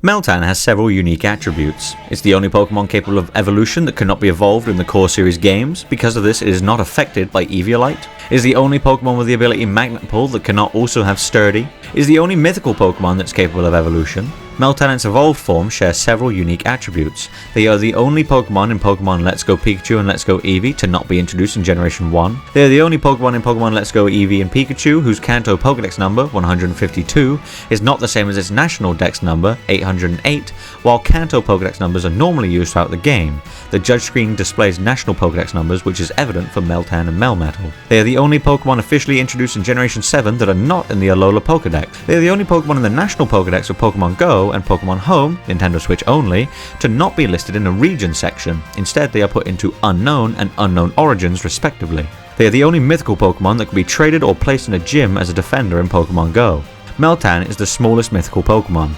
Meltan has several unique attributes. It's the only Pokemon capable of evolution that cannot be evolved in the core series games. Because of this, it is not affected by Eviolite. It is the only Pokemon with the ability Magnet Pull that cannot also have Sturdy. It is the only mythical Pokemon that's capable of evolution. Meltan in its evolved form shares several unique attributes. They are the only Pokemon in Pokemon Let's Go Pikachu and Let's Go Eevee to not be introduced in Generation 1. They are the only Pokemon in Pokemon Let's Go Eevee and Pikachu whose Kanto Pokedex number, 152, is not the same as its national Dex number, 808, while Kanto Pokedex numbers are normally used throughout the game. The judge screen displays national Pokedex numbers, which is evident for Meltan and Melmetal. They are the only Pokemon officially introduced in Generation 7 that are not in the Alola Pokedex. They are the only Pokemon in the national Pokedex of Pokemon Go and Pokemon Home, Nintendo Switch only, to not be listed in a region section. Instead, they are put into Unknown and Unknown Origins respectively. They are the only mythical Pokemon that can be traded or placed in a gym as a defender in Pokemon Go. Meltan is the smallest mythical Pokemon.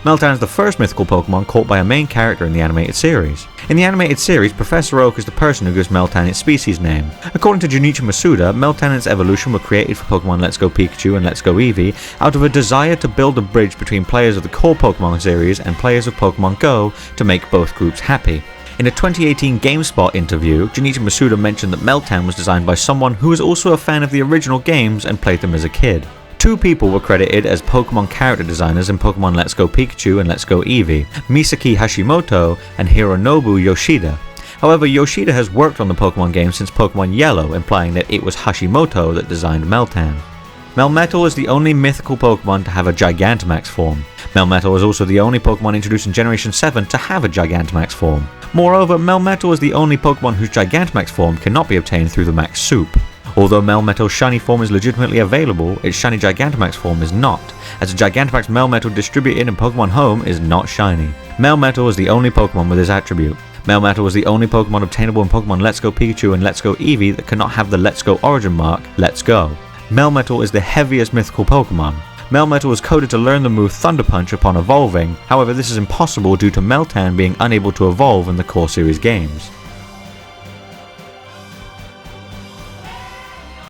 Meltan is the first mythical Pokemon caught by a main character in the animated series. In the animated series, Professor Oak is the person who gives Meltan its species name. According to Junichi Masuda, Meltan and its evolution were created for Pokemon Let's Go Pikachu and Let's Go Eevee out of a desire to build a bridge between players of the core Pokemon series and players of Pokemon Go to make both groups happy. In a 2018 GameSpot interview, Junichi Masuda mentioned that Meltan was designed by someone who was also a fan of the original games and played them as a kid. Two people were credited as Pokemon character designers in Pokemon Let's Go Pikachu and Let's Go Eevee, Misaki Hashimoto and Hironobu Yoshida. However, Yoshida has worked on the Pokemon game since Pokemon Yellow, implying that it was Hashimoto that designed Meltan. Melmetal is the only mythical Pokemon to have a Gigantamax form. Melmetal is also the only Pokemon introduced in Generation 7 to have a Gigantamax form. Moreover, Melmetal is the only Pokemon whose Gigantamax form cannot be obtained through the Max Soup. Although Melmetal's shiny form is legitimately available, its shiny Gigantamax form is not, as the Gigantamax Melmetal distributed in Pokemon Home is not shiny. Melmetal is the only Pokemon with this attribute. Melmetal is the only Pokemon obtainable in Pokemon Let's Go Pikachu and Let's Go Eevee that cannot have the Let's Go origin mark, Let's Go. Melmetal is the heaviest mythical Pokemon. Melmetal is coded to learn the move Thunder Punch upon evolving, however this is impossible due to Meltan being unable to evolve in the core series games.